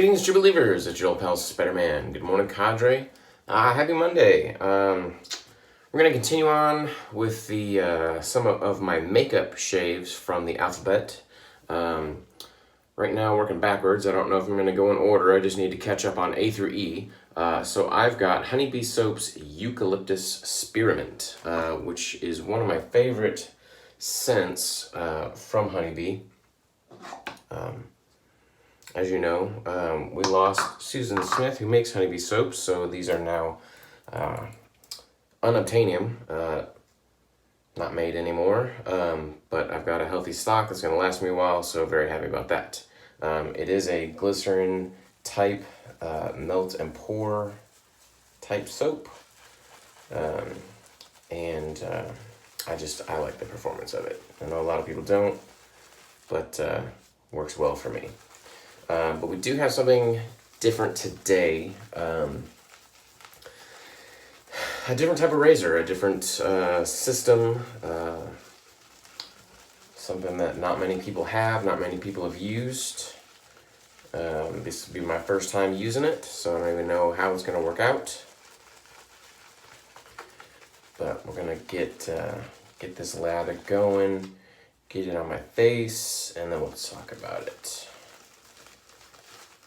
Greetings, true believers. It's your old pal Spider-Man. Good morning, cadre. Happy Monday. We're gonna continue on with the some of my makeup shaves from the alphabet. Right now, working backwards. I don't know if I'm gonna go in order. I just need to catch up on A through E. So I've got Honeybee Soap's Eucalyptus Spearmint, which is one of my favorite scents from Honeybee. As you know, we lost Susan Smith, who makes Honeybee soaps, so these are now unobtainium, not made anymore, but I've got a healthy stock that's going to last me a while, so very happy about that. It is a glycerin type, melt and pour type soap, and I like the performance of it. I know a lot of people don't, but works well for me. But we do have something different today. A different type of razor, a different system, something that not many people have, not many people have used. This will be my first time using it, so I don't even know how it's going to work out. But we're going to get this lather going, get it on my face, and then we'll talk about it.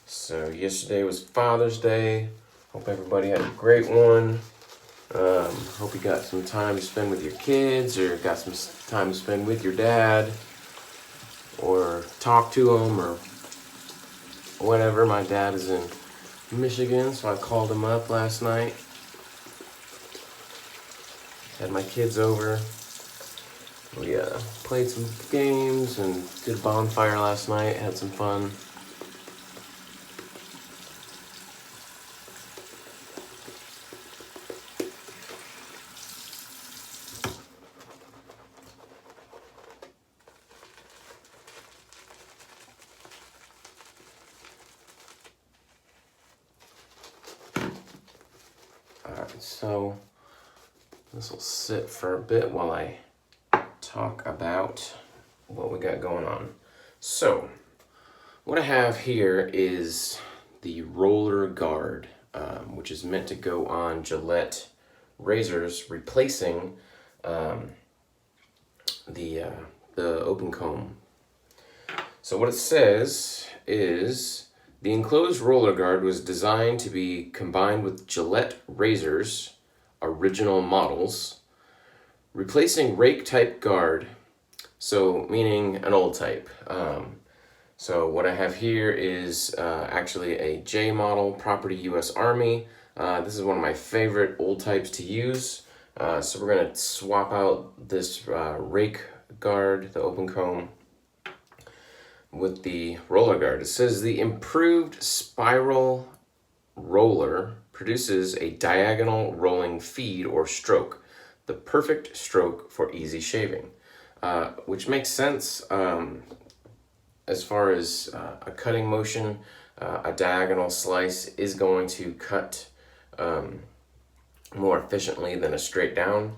So yesterday was Father's Day. Hope everybody had a great one. Hope you got some time to spend with your kids, or got some time to spend with your dad, or talk to him, or whatever. My dad is in Michigan, so I called him up last night. Had my kids over. We played some games and did a bonfire last night. Had some fun. Alright, so this will sit for a bit while I talk about what we got going on. So, what I have here is the roller guard, which is meant to go on Gillette razors, replacing the open comb. So what it says is, the enclosed roller guard was designed to be combined with Gillette razors, original models, replacing rake type guard, so meaning an old type. So what I have here is actually a J model, Property US Army. This is one of my favorite old types to use. So we're gonna swap out this rake guard, the open comb, with the roller guard. It says the improved spiral roller produces a diagonal rolling feed or stroke, the perfect stroke for easy shaving, which makes sense as far as a cutting motion. A diagonal slice is going to cut more efficiently than a straight down,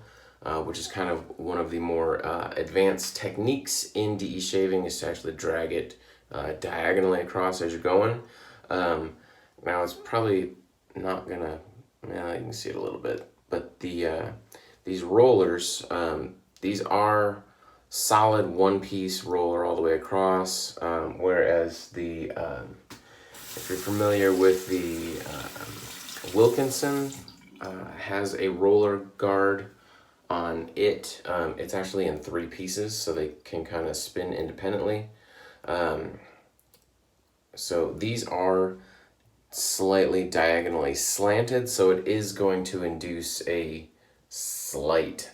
which is kind of one of the more advanced techniques in DE shaving, is to actually drag it diagonally across as you're going. Now it's probably not gonna, you can see it a little bit, but these rollers, these are solid one-piece roller all the way across, whereas the if you're familiar with the Wilkinson, has a roller guard on it. It's actually in 3 pieces, so they can kind of spin independently. So these are slightly diagonally slanted, so it is going to induce a slight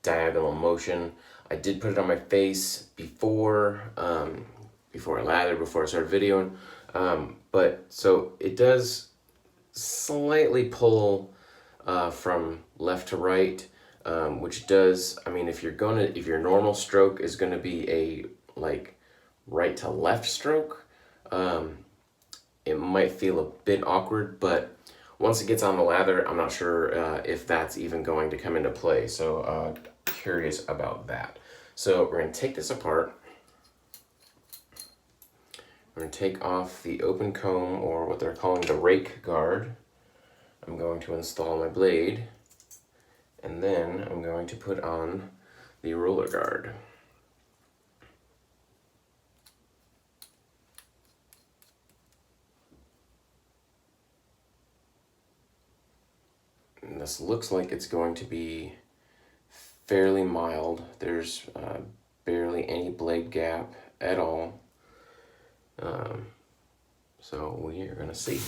diagonal motion. I did put it on my face before I lathered, before I started videoing, but so it does slightly pull from left to right, which does, I mean, if your normal stroke is gonna be a right to left stroke, it might feel a bit awkward, but once it gets on the lather, I'm not sure if that's even going to come into play. So curious about that. So we're gonna take this apart. I'm going to take off the open comb, or what they're calling the rake guard. I'm going to install my blade, and then I'm going to put on the roller guard. And this looks like it's going to be fairly mild. There's barely any blade gap at all. So we are going to see.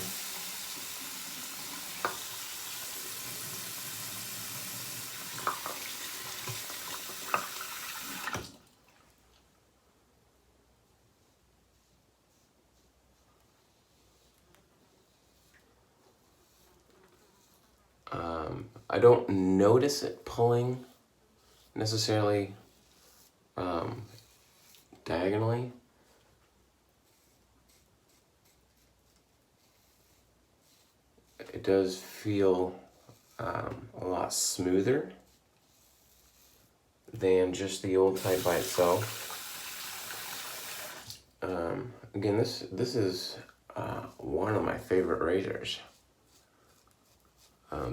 I don't notice it pulling necessarily diagonally. It does feel a lot smoother than just the old type by itself. Again, this is one of my favorite razors.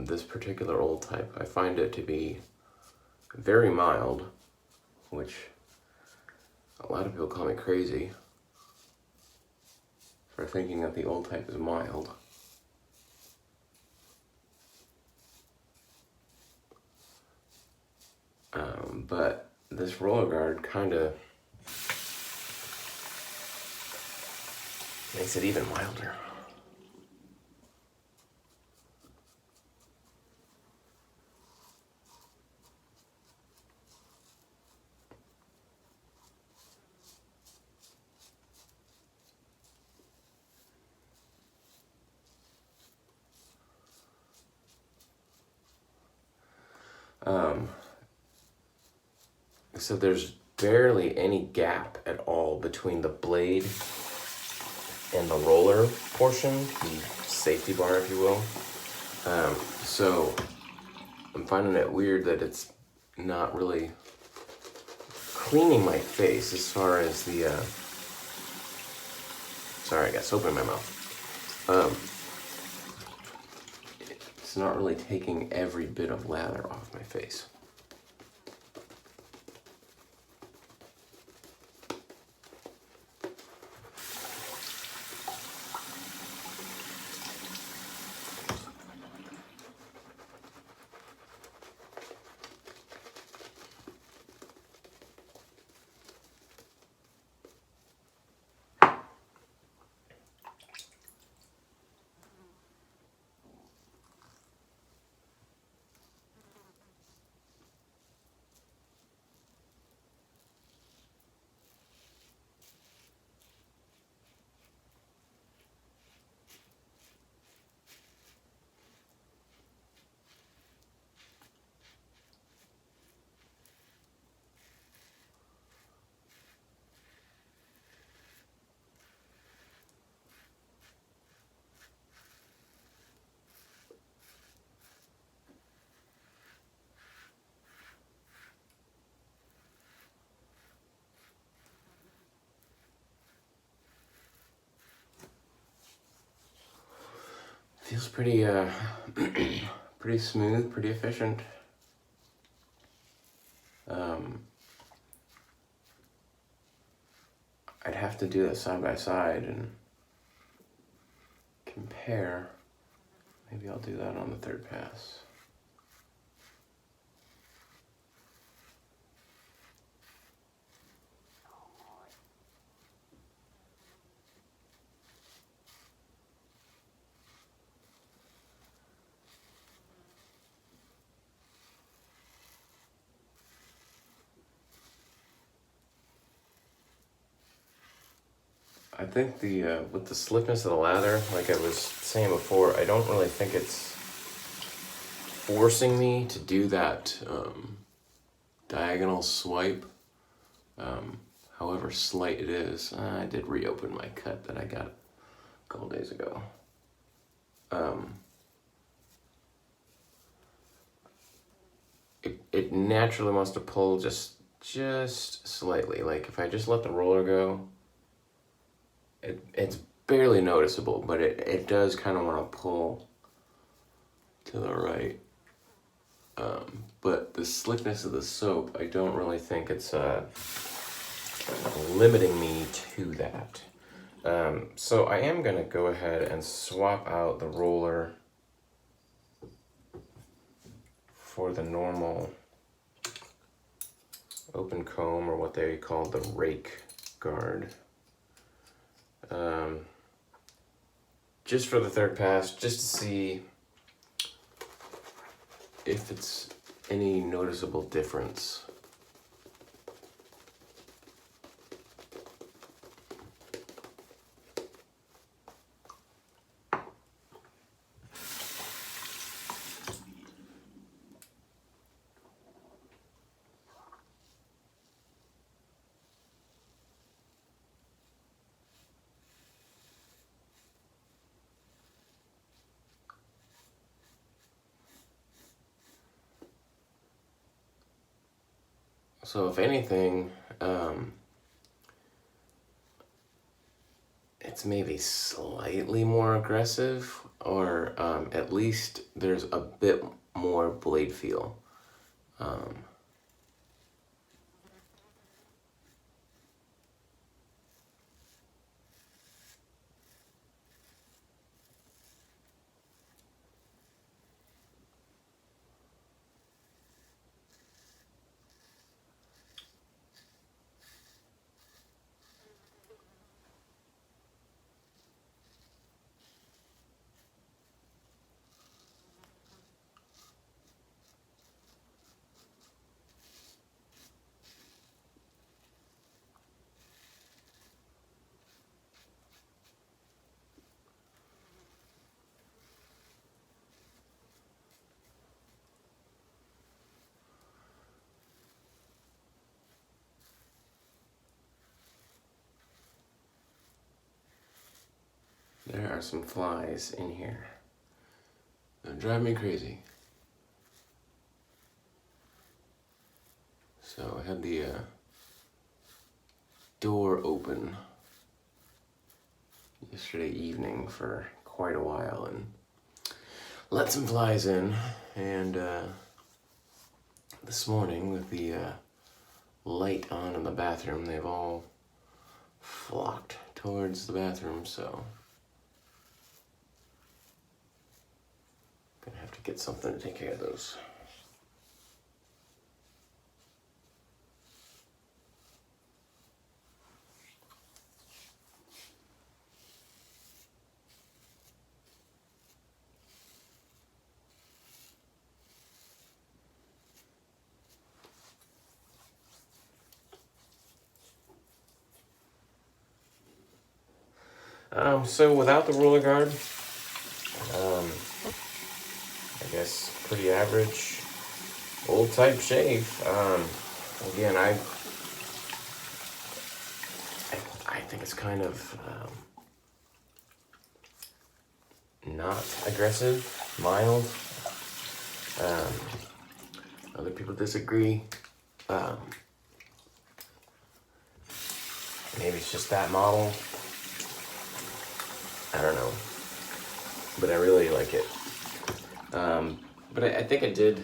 This particular old type, I find it to be very mild, which a lot of people call me crazy for thinking that the old type is mild. But this roller guard kind of makes it even milder. So there's barely any gap at all between the blade and the roller portion, the safety bar, if you will. So I'm finding it weird that it's not really cleaning my face as far as the, sorry, I got soap in my mouth. It's not really taking every bit of lather off my face. Feels pretty, pretty smooth, pretty efficient. I'd have to do it side by side and compare. Maybe I'll do that on the third pass. I think the with the slickness of the lather, like I was saying before, I don't really think it's forcing me to do that diagonal swipe, however slight it is. I did reopen my cut that I got a couple days ago. It naturally wants to pull just slightly. Like if I just let the roller go, it's barely noticeable, but it does kind of want to pull to the right. But the slickness of the soap, I don't really think it's limiting me to that. So I am going to go ahead and swap out the roller for the normal open comb, or what they call the rake guard. Just for the third pass, just to see if it's any noticeable difference. So if anything, it's maybe slightly more aggressive, or at least there's a bit more blade feel. There are some flies in here. They drive me crazy. So I had the door open yesterday evening for quite a while and let some flies in, and this morning with the light on in the bathroom, they've all flocked towards the bathroom, so gonna have to get something to take care of those. So without the roller guard, I guess pretty average old type shave. Again, I think it's kind of not aggressive, mild. Other people disagree. Maybe it's just that model. I don't know, but I really like it. But I think I did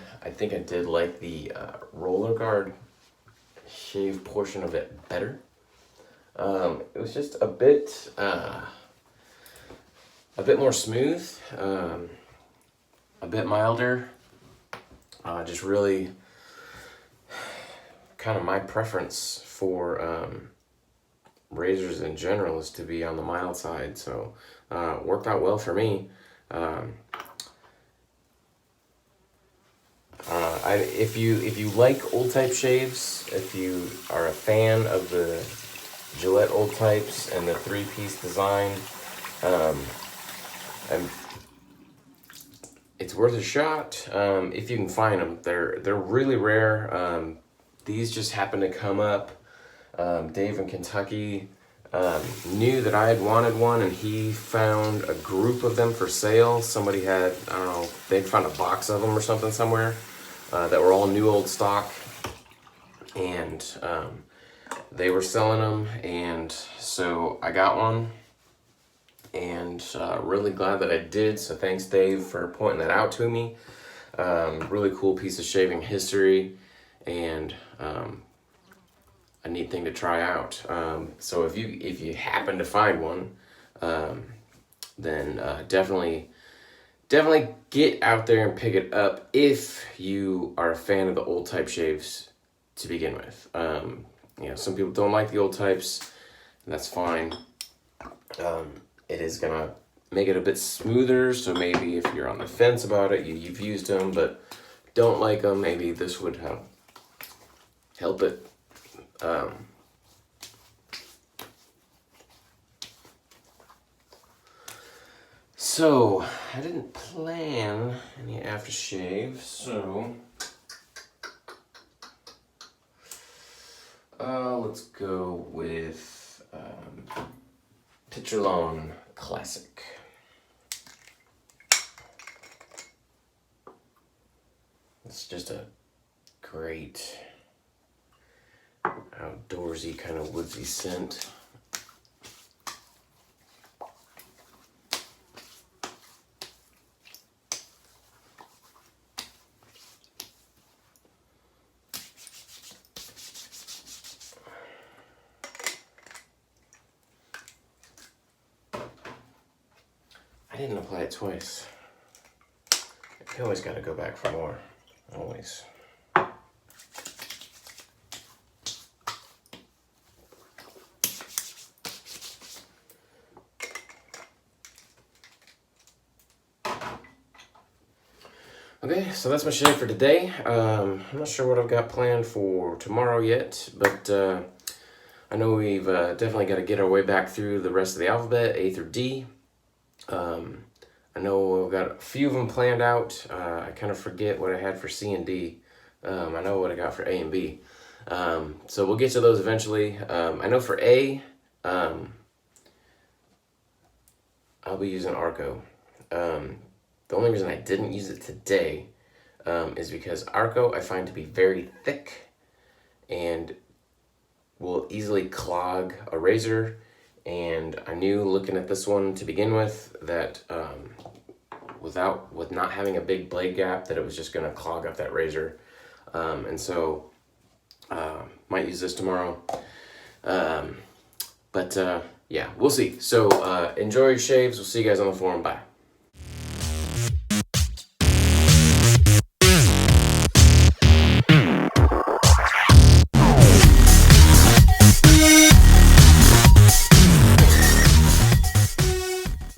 like the roller guard shave portion of it better. It was just a bit more smooth, a bit milder. Just really kind of my preference for razors in general is to be on the mild side, so worked out well for me. If you like old type shaves, if you are a fan of the Gillette old types and the 3-piece design, and it's worth a shot if you can find them. They're really rare. These just happen to come up. Dave in Kentucky knew that I had wanted one, and he found a group of them for sale. Somebody had, I don't know, they'd found a box of them or something somewhere that were all new old stock, and they were selling them, and so I got one, and really glad that I did. So thanks, Dave, for pointing that out to me. Really cool piece of shaving history, and a neat thing to try out. So if you happen to find one, then definitely get out there and pick it up if you are a fan of the old type shaves to begin with. Some people don't like the old types, and that's fine. It is gonna make it a bit smoother, so maybe if you're on the fence about it, you've used them but don't like them, maybe this would help it. So I didn't plan any aftershave, so let's go with Pitcherlone Classic. It's just a great outdoorsy kind of woodsy scent. I didn't apply it twice. You always got to go back for more. Always. Okay, so that's my shave for today. I'm not sure what I've got planned for tomorrow yet, but I know we've definitely got to get our way back through the rest of the alphabet, A through D. I know I've got a few of them planned out. I kind of forget what I had for C and D. I know what I got for A and B. So we'll get to those eventually. I know for A, I'll be using Arco. The only reason I didn't use it today is because Arco I find to be very thick and will easily clog a razor. And I knew looking at this one to begin with that with not having a big blade gap, that it was just going to clog up that razor. And so might use this tomorrow. But yeah, we'll see. So enjoy your shaves. We'll see you guys on the forum. Bye.